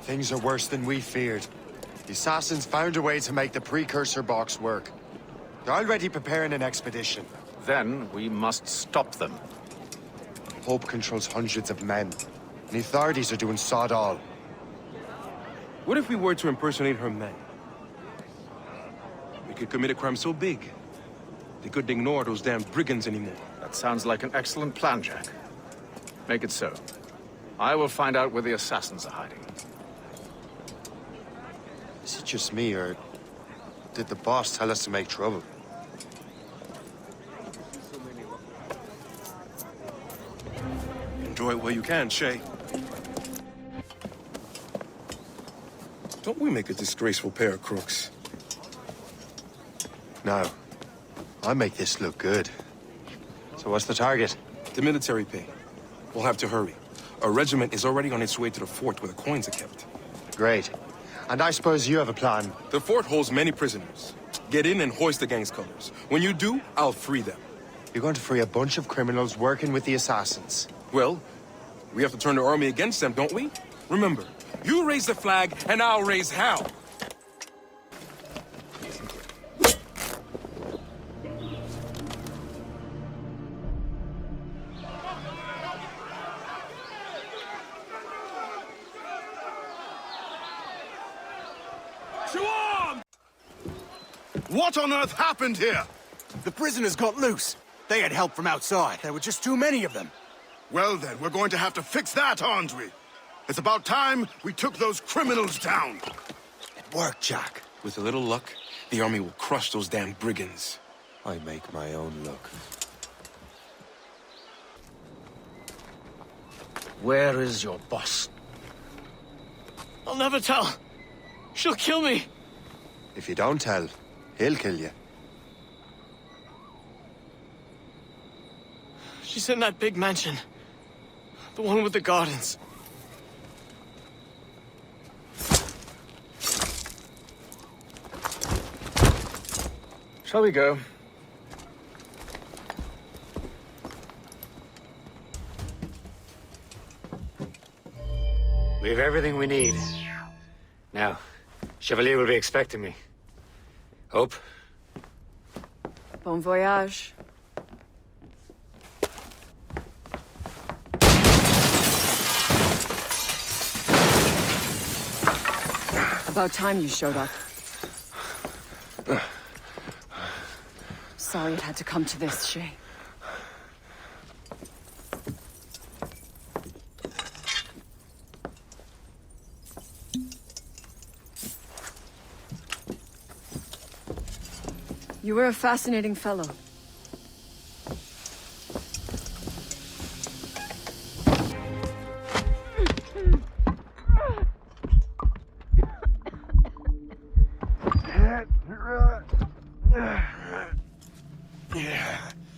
Things are worse than we feared. The assassins found a way to make the precursor box work. They're already preparing an expedition. Then we must stop them. Hope controls hundreds of men, and the authorities are doing sod all. What if we were to impersonate her men? We could commit a crime so big, they couldn't ignore those damn brigands anymore. That sounds like an excellent plan, Jack. Make it so. I will find out where the assassins are hiding. Is it just me, or did the boss tell us to make trouble? Enjoy it while you can, Shay. Don't we make a disgraceful pair of crooks? No. I make this look good. So what's the target? The military pay. We'll have to hurry. A regiment is already on its way to the fort where the coins are kept. Great. And I suppose you have a plan. The fort holds many prisoners. Get in and hoist the gang's colors. When you do, I'll free them. You're going to free a bunch of criminals working with the assassins. Well, we have to turn the army against them, don't we? Remember, you raise the flag, and I'll raise hell. What on earth happened here? The prisoners got loose. They had help from outside. There were just too many of them. Well then, we're going to have to fix that, aren't we? It's about time we took those criminals down. It worked, Jack. With a little luck, the army will crush those damn brigands. I make my own luck. Where is your boss? I'll never tell. She'll kill me. If you don't tell, he'll kill you. She's in that big mansion. The one with the gardens. Shall we go? We have everything we need. Now, Chevalier will be expecting me. Hope? Bon voyage. About time you showed up. Sorry it had to come to this, Shay. You were a fascinating fellow.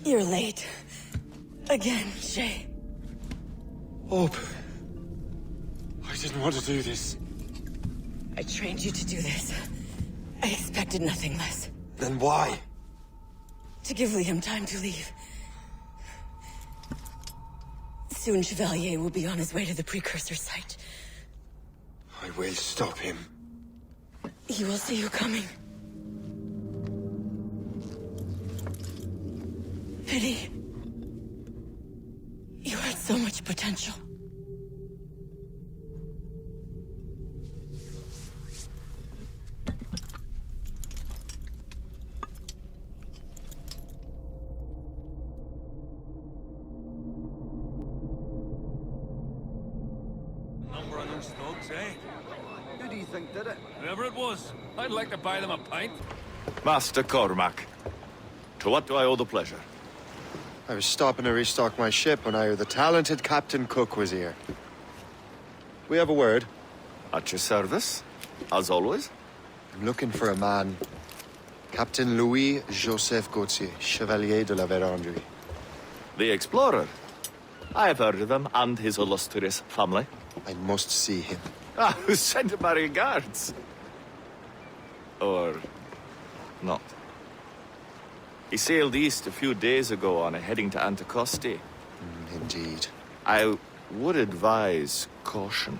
You're late. Again, Shay. Hope. I didn't want to do this. I trained you to do this. I expected nothing less. Then why? To give Liam time to leave. Soon Chevalier will be on his way to the precursor site. I will stop him. He will see you coming. Pity. You had so much potential. Number of those thugs, eh? Who do you think did it? Whoever it was, I'd like to buy them a pint. Master Cormac, to what do I owe the pleasure? I was stopping to restock my ship when I heard the talented Captain Cook was here. We have a word. At your service, as always. I'm looking for a man. Captain Louis-Joseph Gauthier, Chevalier de la Vérendrye. The explorer. I have heard of him and his illustrious family. I must see him. Ah, send my regards. Or not. He sailed east a few days ago on a heading to Anticosti. Indeed. I would advise caution.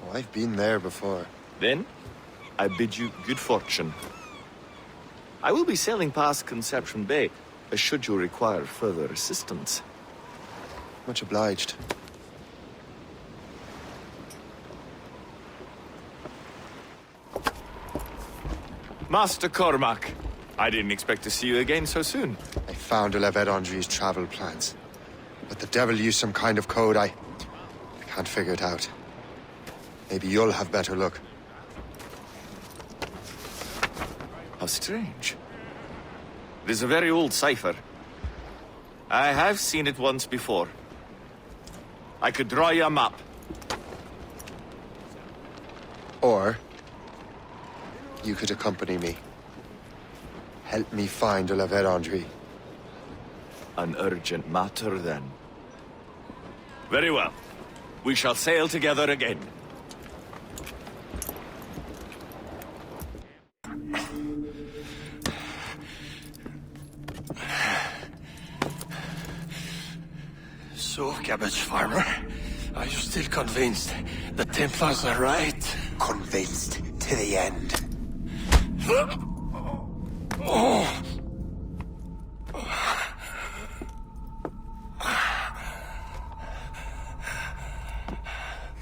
Oh, I've been there before. Then, I bid you good fortune. I will be sailing past Conception Bay, should you require further assistance. Much obliged. Master Cormac, I didn't expect to see you again so soon. I found Levet Andre's travel plans. But the devil used some kind of code. I can't figure it out. Maybe you'll have better luck. How strange. It is a very old cipher. I have seen it once before. I could draw you a map. Or you could accompany me. Help me find Levet Andre. An urgent matter, then. Very well. We shall sail together again. So, cabbage farmer, are you still convinced the Templars are right? Convinced to the end.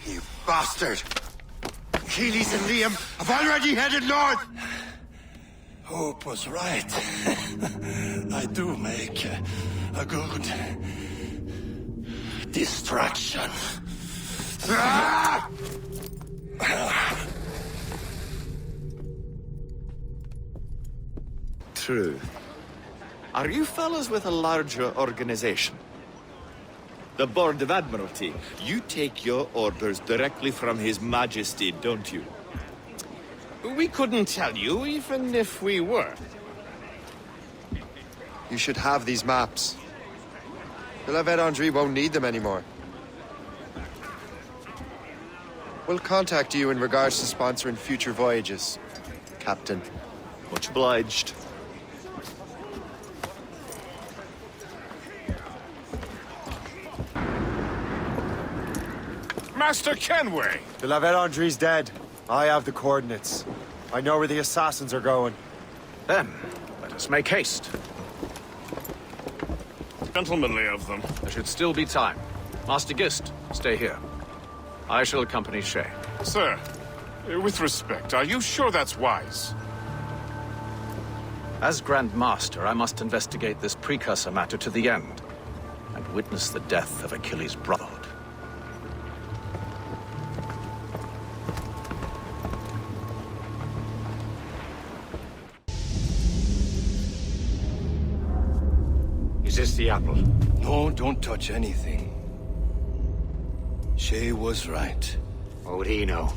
You bastard! Achilles and Liam have already headed north! Hope was right. I do make a good distraction. Ah! True. Are you fellows with a larger organization? The Board of Admiralty. You take your orders directly from His Majesty, don't you? We couldn't tell you, even if we were. You should have these maps. Levet Andre won't need them anymore. We'll contact you in regards to sponsoring future voyages, Captain. Much obliged. Master Kenway! Levet Andre's dead. I have the coordinates. I know where the assassins are going. Then, let us make haste. Gentlemanly of them. There should still be time. Master Gist, stay here. I shall accompany Shay. Sir, with respect, are you sure that's wise? As Grand Master, I must investigate this precursor matter to the end, and witness the death of Achilles' brotherhood. Is this the apple? No, don't touch anything. Shay was right. What would he know?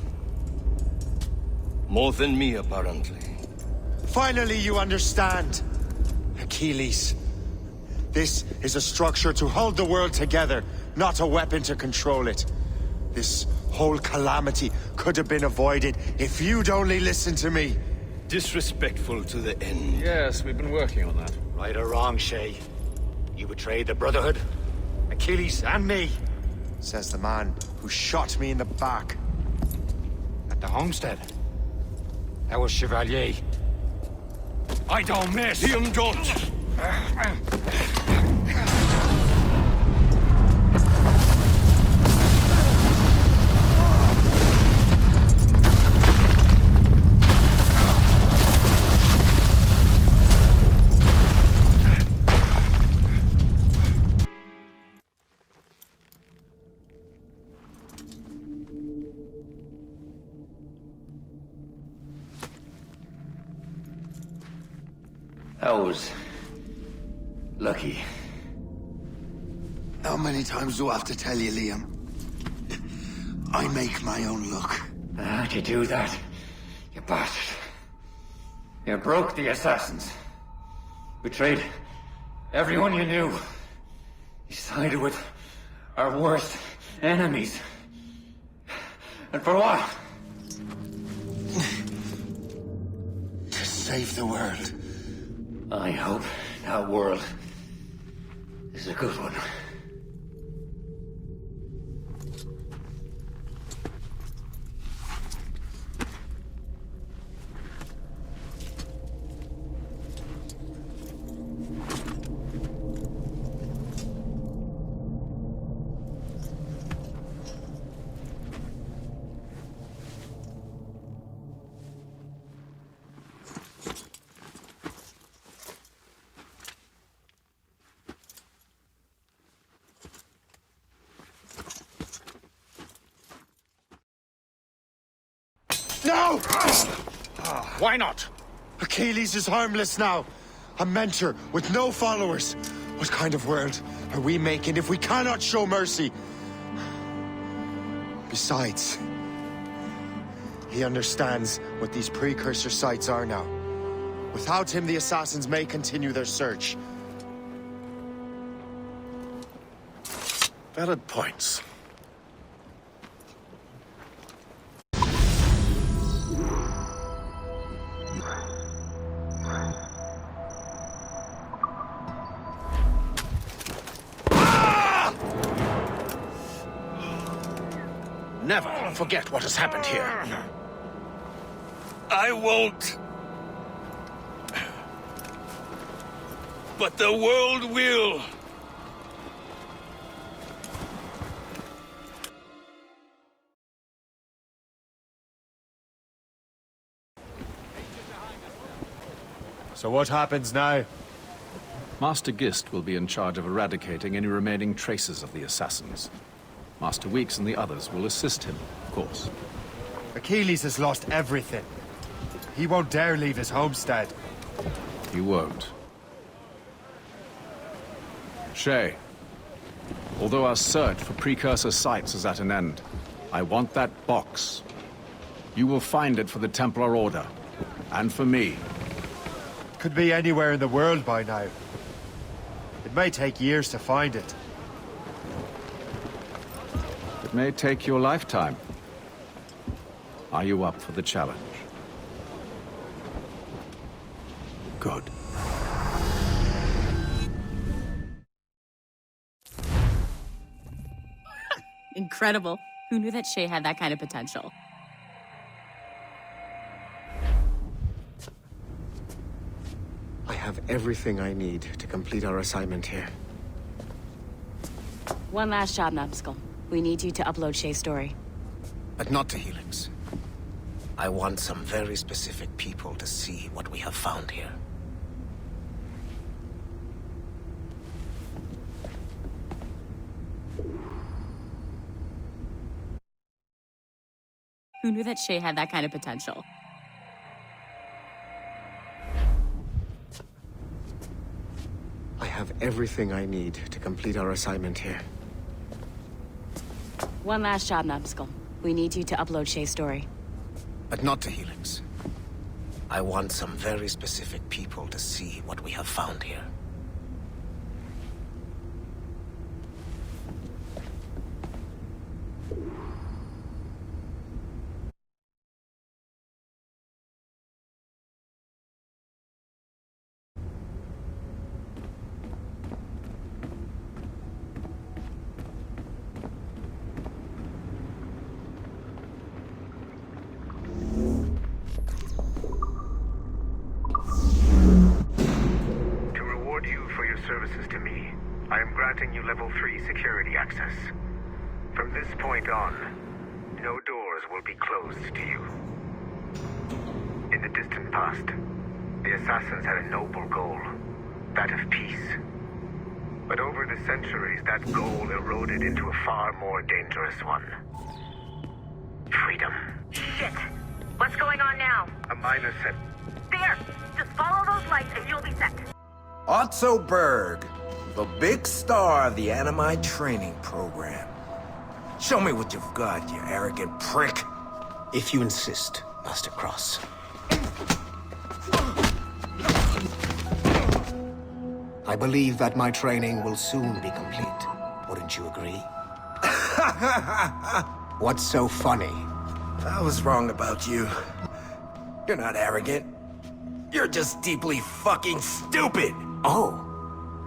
More than me, apparently. Finally, you understand. Achilles. This is a structure to hold the world together, not a weapon to control it. This whole calamity could have been avoided if you'd only listened to me. Disrespectful to the end. Yes, we've been working on that. Right or wrong, Shay? You betrayed the Brotherhood, Achilles, and me. Says the man who shot me in the back. At the homestead. That was Chevalier. I don't miss! Liam, don't! That was... lucky. How many times do I have to tell you, Liam? I make my own luck. How'd you do that, you bastard? You broke the assassins. Betrayed everyone you knew. You sided with our worst enemies. And for what? To save the world. I hope that world is a good one. Why not? Achilles is harmless now. A mentor with no followers. What kind of world are we making if we cannot show mercy? Besides, he understands what these precursor sites are now. Without him, the assassins may continue their search. Valid points. Never forget what has happened here. I won't. But the world will. So what happens now? Master Gist will be in charge of eradicating any remaining traces of the assassins. Master Weeks and the others will assist him, of course. Achilles has lost everything. He won't dare leave his homestead. He won't. Shay, although our search for precursor sites is at an end, I want that box. You will find it for the Templar Order, and for me. Could be anywhere in the world by now. It may take years to find it. It may take your lifetime. Are you up for the challenge? Good. Incredible. Who knew that Shay had that kind of potential? I have everything I need to complete our assignment here. One last job, Numbskull. We need you to upload Shay's story. But not to Helix. I want some very specific people to see what we have found here. Who knew that Shay had that kind of potential? I have everything I need to complete our assignment here. One last job, Numbskull. We need you to upload Shay's story. But not to Helix. I want some very specific people to see what we have found here. Services to me, I am granting you level 3 security access. From this point on, no doors will be closed to you. In the distant past, the assassins had a noble goal, that of peace. But over the centuries, that goal eroded into a far more dangerous one. Freedom. Shit! What's going on now? A minor set. There! Just follow those lights and you'll be set. Otto Berg, the big star of the Animi training program. Show me what you've got, you arrogant prick. If you insist, Master Cross. I believe that my training will soon be complete. Wouldn't you agree? What's so funny? I was wrong about you. You're not arrogant. You're just deeply fucking stupid! Oh.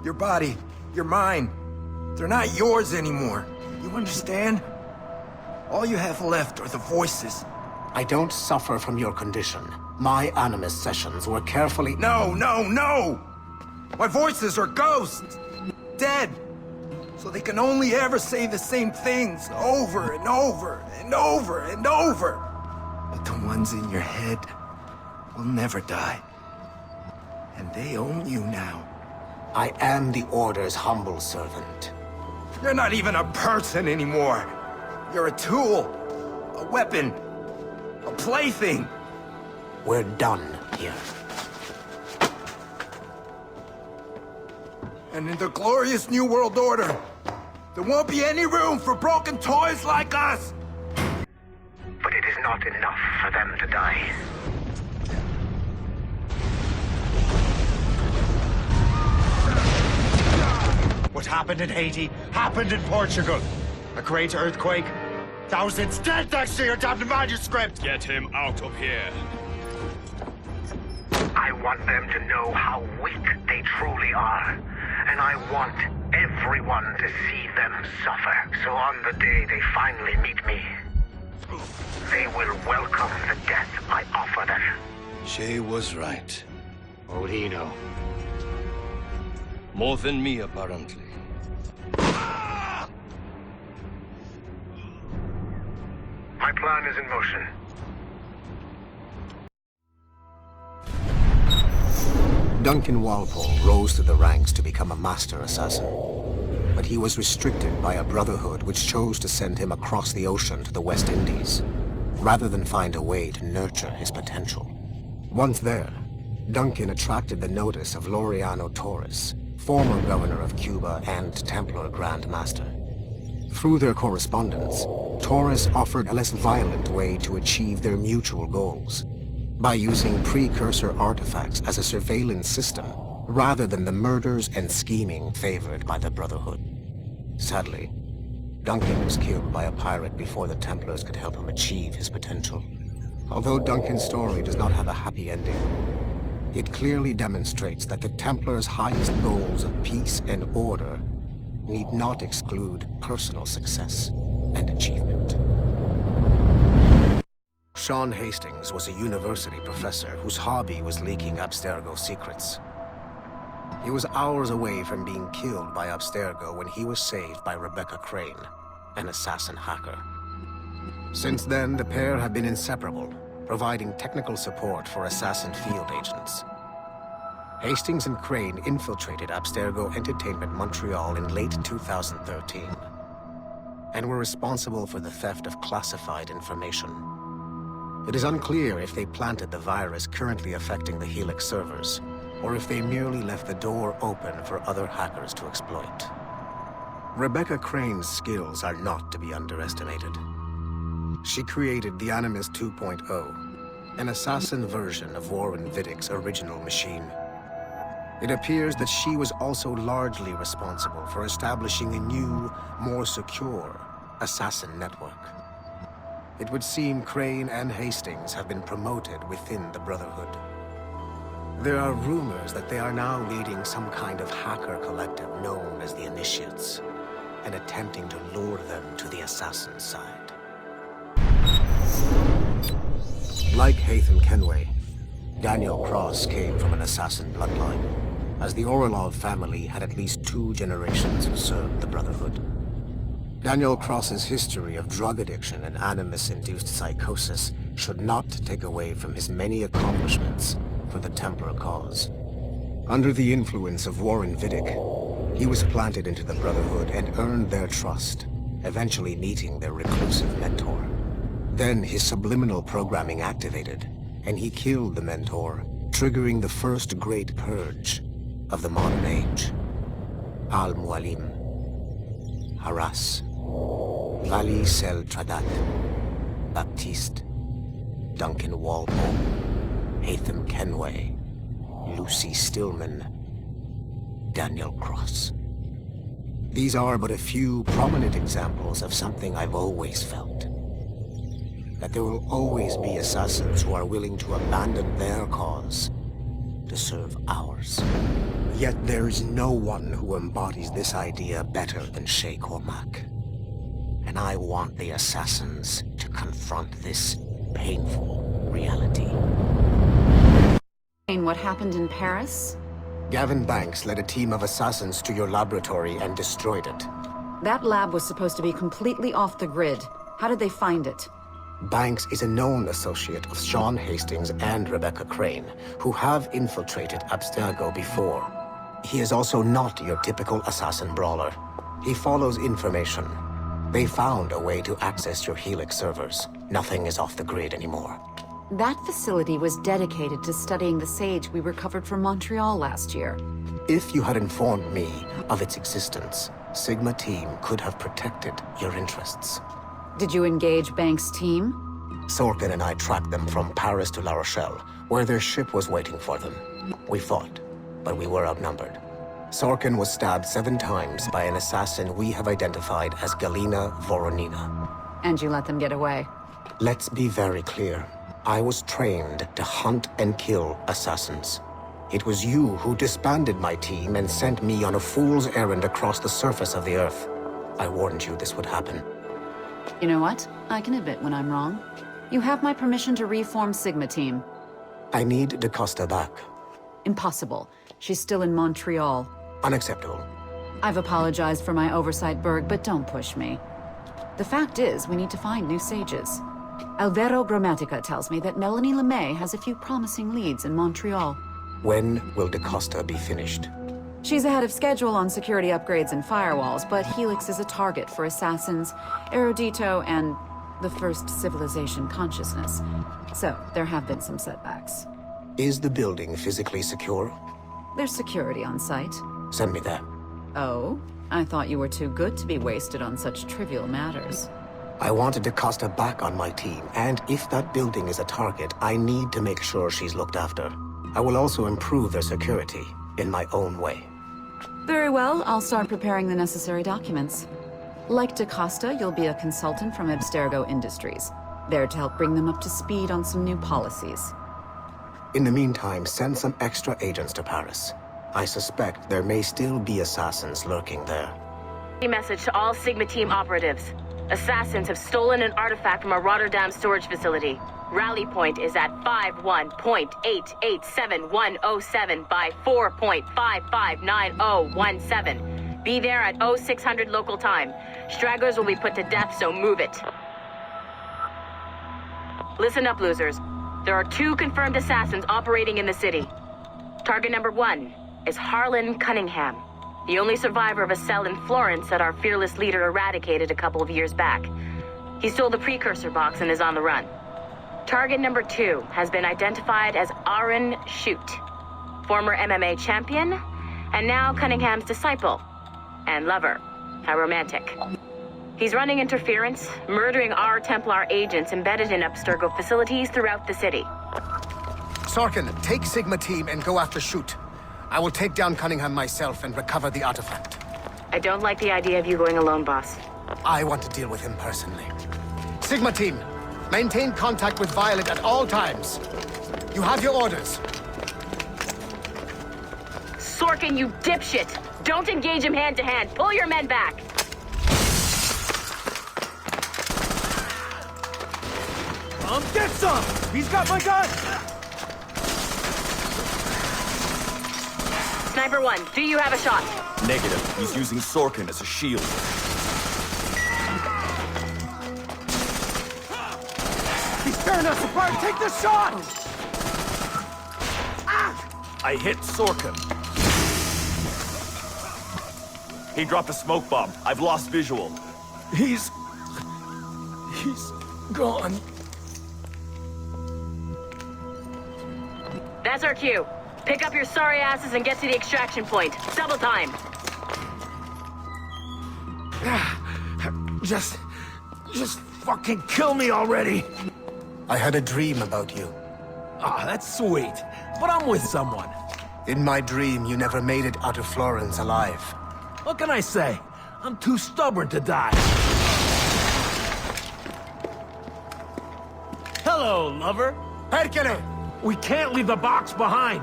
Your body, your mind, they're not yours anymore. You understand? All you have left are the voices. I don't suffer from your condition. My Animus sessions were carefully— No! My voices are ghosts! Dead! So they can only ever say the same things over and over and over and over. But the ones in your head will never die. And they own you now. I am the Order's humble servant. You're not even a person anymore. You're a tool, a weapon, a plaything. We're done here. And in the glorious New World Order, there won't be any room for broken toys like us! But it is not enough for them to die. What happened in Haiti happened in Portugal. A great earthquake. Thousands dead thanks to your damned manuscript! Get him out of here. I want them to know how weak they truly are. And I want everyone to see them suffer. So on the day they finally meet me, they will welcome the death I offer them. Shay was right. What would he know? More than me, apparently. My plan is in motion. Duncan Walpole rose through the ranks to become a master assassin. But he was restricted by a brotherhood which chose to send him across the ocean to the West Indies, rather than find a way to nurture his potential. Once there, Duncan attracted the notice of Laureano Torres, former governor of Cuba and Templar Grand Master. Through their correspondence, Torres offered a less violent way to achieve their mutual goals, by using precursor artifacts as a surveillance system, rather than the murders and scheming favored by the Brotherhood. Sadly, Duncan was killed by a pirate before the Templars could help him achieve his potential. Although Duncan's story does not have a happy ending, it clearly demonstrates that the Templars' highest goals of peace and order need not exclude personal success and achievement. Sean Hastings was a university professor whose hobby was leaking Abstergo secrets. He was hours away from being killed by Abstergo when he was saved by Rebecca Crane, an assassin hacker. Since then, the pair have been inseparable, providing technical support for assassin field agents. Hastings and Crane infiltrated Abstergo Entertainment Montreal in late 2013, and were responsible for the theft of classified information. It is unclear if they planted the virus currently affecting the Helix servers, or if they merely left the door open for other hackers to exploit. Rebecca Crane's skills are not to be underestimated. She created the Animus 2.0, an assassin version of Warren Vidick's original machine. It appears that she was also largely responsible for establishing a new, more secure assassin network. It would seem Crane and Hastings have been promoted within the Brotherhood. There are rumors that they are now leading some kind of hacker collective known as the Initiates, and attempting to lure them to the assassin side. Like Hatham Kenway, Daniel Cross came from an assassin bloodline, as the Orlov family had at least 2 generations who served the Brotherhood. Daniel Cross's history of drug addiction and Animus-induced psychosis should not take away from his many accomplishments for the Templar cause. Under the influence of Warren Vidick, he was planted into the Brotherhood and earned their trust, eventually meeting their reclusive mentor. Then his subliminal programming activated, and he killed the mentor, triggering the first great purge of the modern age. Al-Mualim, Haras, Vali Sel Tradat, Baptiste, Duncan Walpole, Hatham Kenway, Lucy Stillman, Daniel Cross. These are but a few prominent examples of something I've always felt. That there will always be assassins who are willing to abandon their cause to serve ours. Yet there is no one who embodies this idea better than Shay Cormac. And I want the assassins to confront this painful reality. What happened in Paris? Gavin Banks led a team of assassins to your laboratory and destroyed it. That lab was supposed to be completely off the grid. How did they find it? Banks is a known associate of Sean Hastings and Rebecca Crane, who have infiltrated Abstergo before. He is also not your typical assassin brawler. He follows information. They found a way to access your Helix servers. Nothing is off the grid anymore. That facility was dedicated to studying the sage we recovered from Montreal last year. If you had informed me of its existence, Sigma Team could have protected your interests. Did you engage Banks' team? Sorkin and I tracked them from Paris to La Rochelle, where their ship was waiting for them. We fought, but we were outnumbered. Sorkin was stabbed 7 times by an assassin we have identified as Galina Voronina. And you let them get away? Let's be very clear. I was trained to hunt and kill assassins. It was you who disbanded my team and sent me on a fool's errand across the surface of the Earth. I warned you this would happen. You know what? I can admit when I'm wrong. You have my permission to reform Sigma Team. I need DaCosta back. Impossible. She's still in Montreal. Unacceptable. I've apologized for my oversight, Berg, but don't push me. The fact is, we need to find new sages. Alvaro Grammatica tells me that Melanie LeMay has a few promising leads in Montreal. When will DaCosta be finished? She's ahead of schedule on security upgrades and firewalls, but Helix is a target for assassins, Erudito, and the First Civilization consciousness. So, there have been some setbacks. Is the building physically secure? There's security on site. Send me there. Oh? I thought you were too good to be wasted on such trivial matters. I wanted DaCosta back on my team, and if that building is a target, I need to make sure she's looked after. I will also improve their security, in my own way. Very well, I'll start preparing the necessary documents. Like DaCosta, you'll be a consultant from Abstergo Industries, there to help bring them up to speed on some new policies. In the meantime, send some extra agents to Paris. I suspect there may still be assassins lurking there. Message to all Sigma Team operatives. Assassins have stolen an artifact from a Rotterdam storage facility. Rally point is at 51.887107 by 4.559017. Be there at 0600 local time. Stragglers will be put to death, so move it. Listen up, losers. There are 2 confirmed assassins operating in the city. Target number 1 is Harlan Cunningham, the only survivor of a cell in Florence that our fearless leader eradicated a couple of years back. He stole the precursor box and is on the run. Target number 2 has been identified as Aaron Shute, former MMA champion, and now Cunningham's disciple and lover. How romantic. He's running interference, murdering our Templar agents embedded in Abstergo facilities throughout the city. Sorkin, take Sigma Team and go after Shute. I will take down Cunningham myself and recover the artifact. I don't like the idea of you going alone, boss. I want to deal with him personally. Sigma Team, maintain contact with Violet at all times. You have your orders. Sorkin, you dipshit! Don't engage him hand-to-hand. Pull your men back! Get some! He's got my gun! Sniper 1, do you have a shot? Negative. He's using Sorkin as a shield. He's tearing us apart! Take the shot! I hit Sorkin. He dropped a smoke bomb. I've lost visual. He's gone. That's our cue. Pick up your sorry asses and get to the extraction point. Double time. Just fucking kill me already. I had a dream about you. Ah, that's sweet. But I'm with someone. In my dream, you never made it out of Florence alive. What can I say? I'm too stubborn to die. Hello, lover. Hercule! We can't leave the box behind.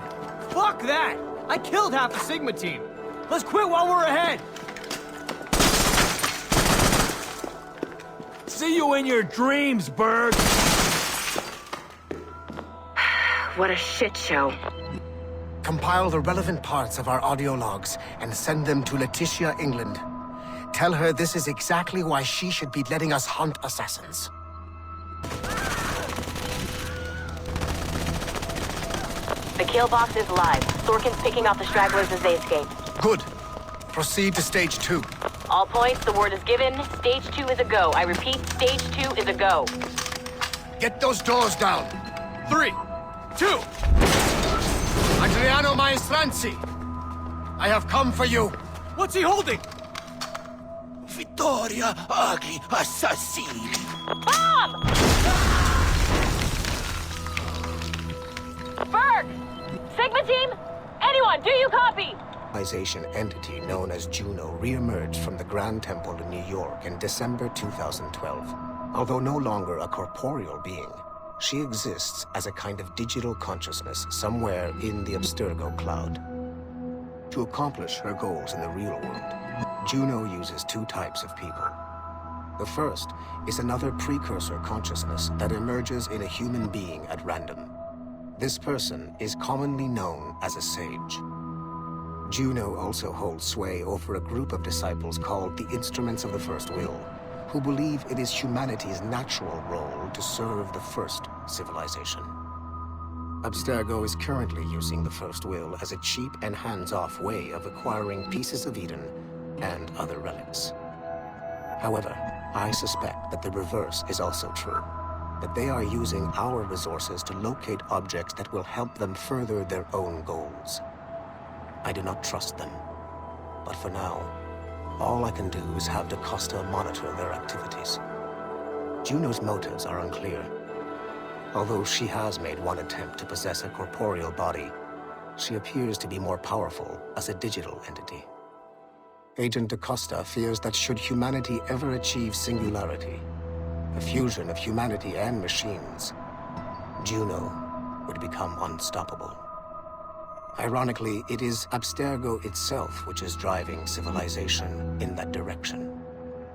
Fuck that! I killed half the Sigma team. Let's quit while we're ahead. See you in your dreams, Berg. What a shit show. Compile the relevant parts of our audio logs and send them to Letitia, England. Tell her this is exactly why she should be letting us hunt assassins. The kill box is live. Sorkin's picking off the stragglers as they escape. Good. Proceed to stage 2. All points, the word is given. Stage 2 is a go. I repeat, stage 2 is a go. Get those doors down. 3, 2... Adriano Maestranzi! I have come for you! What's he holding? Vittoria agli assassini! Bomb! Berg! Sigma team? Anyone, do you copy? Entity known as Juno re-emerged from the Grand Temple in New York in December 2012. Although no longer a corporeal being, she exists as a kind of digital consciousness somewhere in the Abstergo cloud. To accomplish her goals in the real world, Juno uses two types of people. The first is another precursor consciousness that emerges in a human being at random. This person is commonly known as a sage. Juno also holds sway over a group of disciples called the Instruments of the First Will, who believe it is humanity's natural role to serve the first civilization. Abstergo is currently using the First Will as a cheap and hands-off way of acquiring pieces of Eden and other relics. However, I suspect that the reverse is also true, that they are using our resources to locate objects that will help them further their own goals. I do not trust them, but for now, all I can do is have DaCosta monitor their activities. Juno's motives are unclear. Although she has made one attempt to possess a corporeal body, she appears to be more powerful as a digital entity. Agent DaCosta fears that should humanity ever achieve singularity, a fusion of humanity and machines, Juno would become unstoppable. Ironically, it is Abstergo itself which is driving civilization in that direction.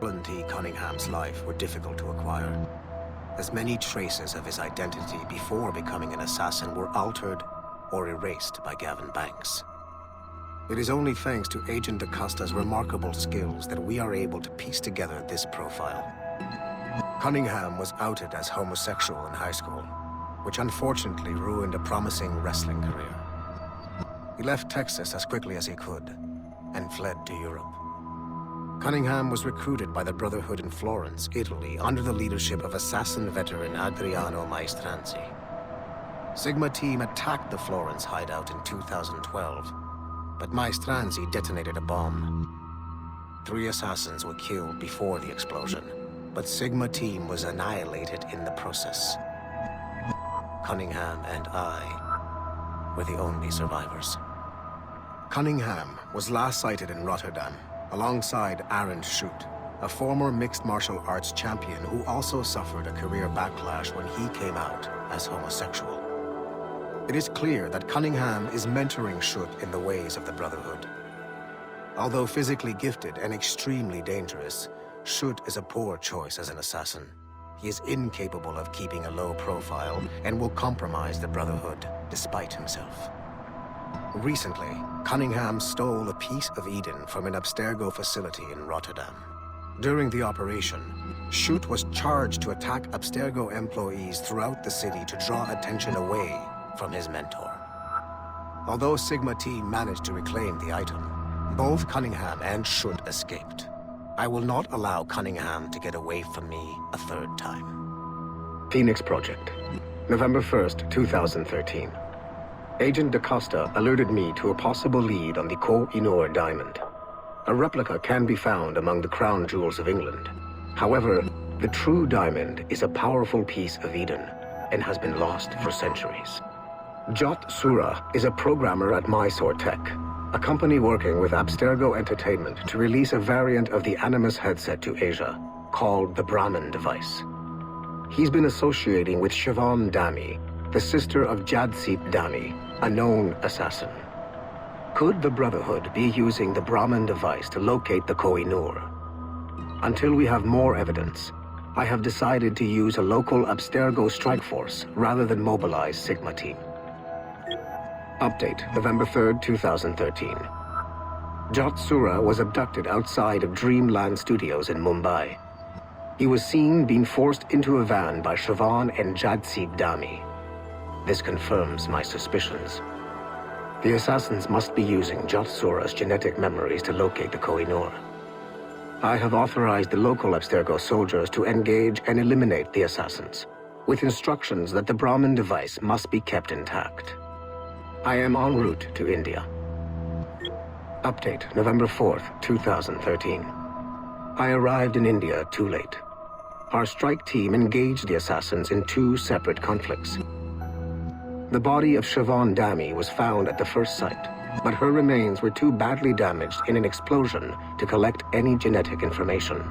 Alan T. Cunningham's life were difficult to acquire, as many traces of his identity before becoming an assassin were altered or erased by Gavin Banks. It is only thanks to Agent DaCosta's remarkable skills that we are able to piece together this profile. Cunningham was outed as homosexual in high school, which unfortunately ruined a promising wrestling career. He left Texas as quickly as he could, and fled to Europe. Cunningham was recruited by the Brotherhood in Florence, Italy, under the leadership of assassin veteran Adriano Maestranzi. Sigma team attacked the Florence hideout in 2012, but Maestranzi detonated a bomb. 3 assassins were killed before the explosion, but Sigma team was annihilated in the process. Cunningham and I were the only survivors. Cunningham was last sighted in Rotterdam, alongside Aaron Schutt, a former mixed martial arts champion who also suffered a career backlash when he came out as homosexual. It is clear that Cunningham is mentoring Schutt in the ways of the Brotherhood. Although physically gifted and extremely dangerous, Schutt is a poor choice as an assassin. He is incapable of keeping a low profile and will compromise the Brotherhood despite himself. Recently, Cunningham stole a piece of Eden from an Abstergo facility in Rotterdam. During the operation, Schutt was charged to attack Abstergo employees throughout the city to draw attention away from his mentor. Although Sigma team managed to reclaim the item, both Cunningham and Schutt escaped. I will not allow Cunningham to get away from me a third time. Phoenix Project, November 1st, 2013. Agent DaCosta alerted me to a possible lead on the Koh-i-Noor diamond. A replica can be found among the crown jewels of England. However, the true diamond is a powerful piece of Eden and has been lost for centuries. Jot Sura is a programmer at Mysore Tech, a company working with Abstergo Entertainment to release a variant of the Animus headset to Asia, called the Brahman device. He's been associating with Siobhan Dami, the sister of Jadsit Dami, a known assassin. Could the Brotherhood be using the Brahman device to locate the Koh-i-Noor? Until we have more evidence, I have decided to use a local Abstergo strike force rather than mobilize Sigma team. Update, November 3rd, 2013. Jot Sura was abducted outside of Dreamland Studios in Mumbai. He was seen being forced into a van by Siobhan and Jadsit Dami. This confirms my suspicions. The assassins must be using Jot Sura's genetic memories to locate the Koh-i-Noor. I have authorized the local Abstergo soldiers to engage and eliminate the assassins. with instructions that the Brahmin device must be kept intact. I am en route to India. Update, November 4th, 2013. I arrived in India too late. Our strike team engaged the assassins in 2 separate conflicts. The body of Siobhan Dami was found at the first site, but her remains were too badly damaged in an explosion to collect any genetic information.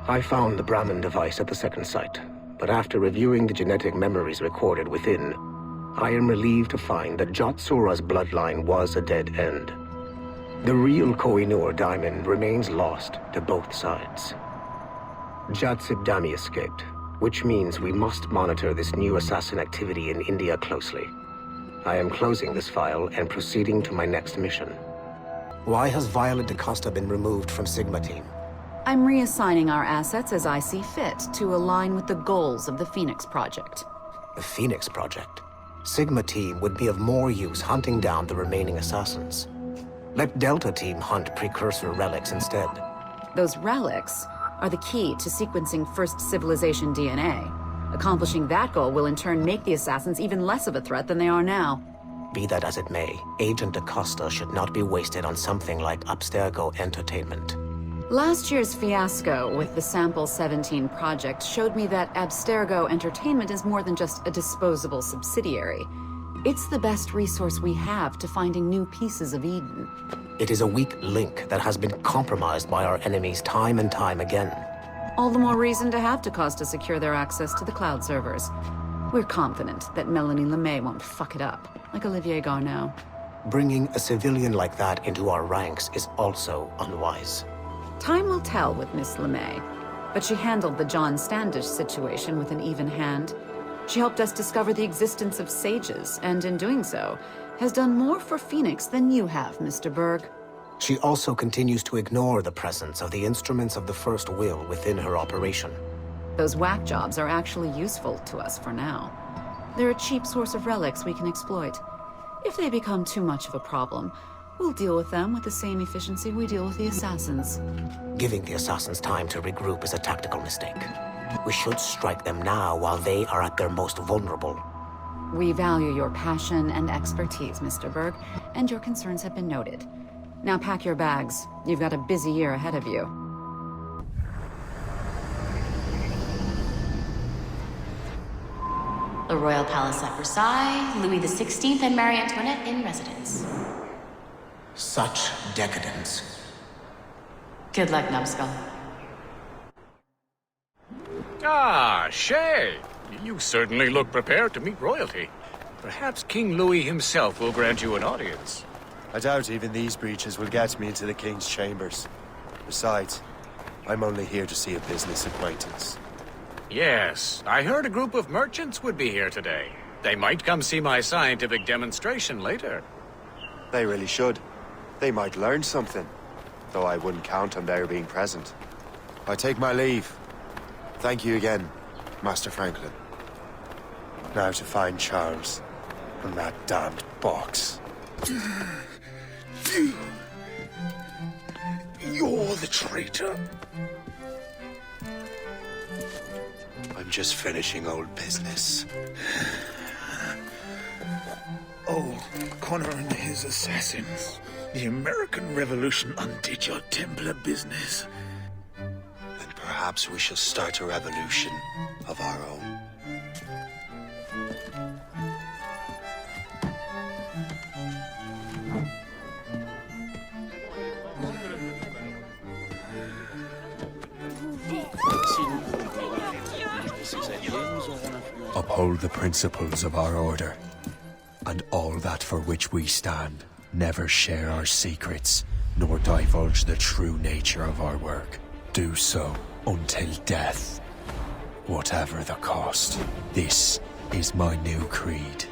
I found the Brahmin device at the second site, but after reviewing the genetic memories recorded within, I am relieved to find that Jotsora's bloodline was a dead end. The real Koh-i-Noor diamond remains lost to both sides. Jatsib Dami escaped, which means we must monitor this new assassin activity in India closely. I am closing this file and proceeding to my next mission. Why has Violet DaCosta been removed from Sigma Team? I'm reassigning our assets as I see fit to align with the goals of the Phoenix Project. The Phoenix Project? Sigma Team would be of more use hunting down the remaining assassins. Let Delta Team hunt precursor relics instead. Those relics are the key to sequencing First Civilization DNA. Accomplishing that goal will in turn make the assassins even less of a threat than they are now. Be that as it may, Agent DaCosta should not be wasted on something like Abstergo Entertainment. Last year's fiasco with the Sample 17 project showed me that Abstergo Entertainment is more than just a disposable subsidiary. It's the best resource we have to finding new pieces of Eden. It is a weak link that has been compromised by our enemies time and time again. All the more reason to have DaCosta secure their access to the cloud servers. We're confident that Melanie LeMay won't fuck it up, like Olivier Garneau. Bringing a civilian like that into our ranks is also unwise. Time will tell with Miss LeMay, but she handled the John Standish situation with an even hand. She helped us discover the existence of sages, and in doing so, has done more for Phoenix than you have, Mr. Berg. She also continues to ignore the presence of the instruments of the First Will within her operation. Those whack jobs are actually useful to us for now. They're a cheap source of relics we can exploit. If they become too much of a problem, we'll deal with them with the same efficiency we deal with the assassins. Giving the assassins time to regroup is a tactical mistake. We should strike them now while they are at their most vulnerable. We value your passion and expertise, Mr. Berg, and your concerns have been noted. Now pack your bags. You've got a busy year ahead of you. The Royal Palace at Versailles, Louis XVI and Marie Antoinette in residence. Such decadence. Good luck, numbskull. Ah, Shay! You certainly look prepared to meet royalty. Perhaps King Louis himself will grant you an audience. I doubt even these breaches will get me into the King's chambers. Besides, I'm only here to see a business acquaintance. Yes, I heard a group of merchants would be here today. They might come see my scientific demonstration later. They really should. They might learn something, though I wouldn't count on their being present. I take my leave. Thank you again, Master Franklin. Now to find Charles and that damned box. You're the traitor. I'm just finishing old business. Old Connor and his assassins. The American Revolution undid your Templar business. Then perhaps we shall start a revolution of our own. Uphold the principles of our order, and all that for which we stand. Never share our secrets, nor divulge the true nature of our work. Do so until death, whatever the cost. This is my new creed.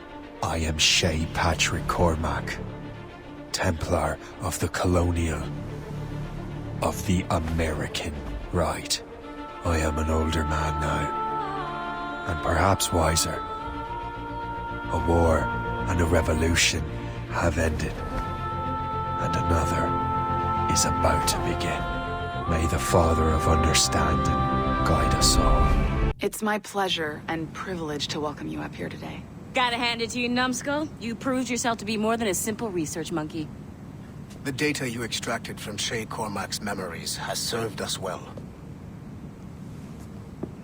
I am Shay Patrick Cormac, Templar of the Colonial, of the American right. I am an older man now, and perhaps wiser. A war and a revolution have ended, and another is about to begin. May the Father of Understanding guide us all. It's my pleasure and privilege to welcome you up here today. Gotta hand it to you, numbskull. You proved yourself to be more than a simple research monkey. The data you extracted from Shay Cormac's memories has served us well.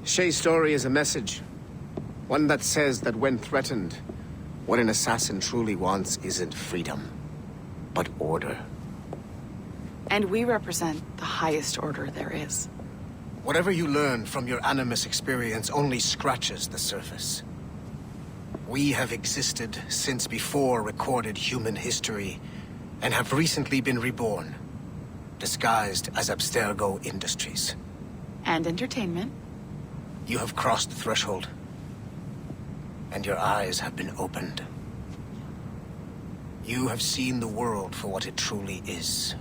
Shay's story is a message. One that says that when threatened, what an assassin truly wants isn't freedom, but order. And we represent the highest order there is. Whatever you learn from your Animus experience only scratches the surface. We have existed since before recorded human history, and have recently been reborn, disguised as Abstergo Industries. And entertainment. You have crossed the threshold, and your eyes have been opened. You have seen the world for what it truly is.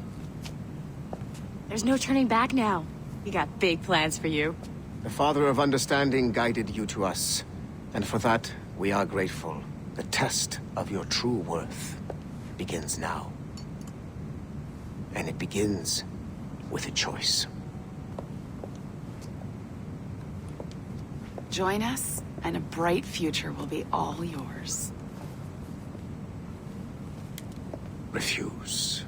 There's no turning back now. We got big plans for you. The Father of Understanding guided you to us, and for that, we are grateful. The test of your true worth begins now. And it begins with a choice. Join us, and a bright future will be all yours. Refuse.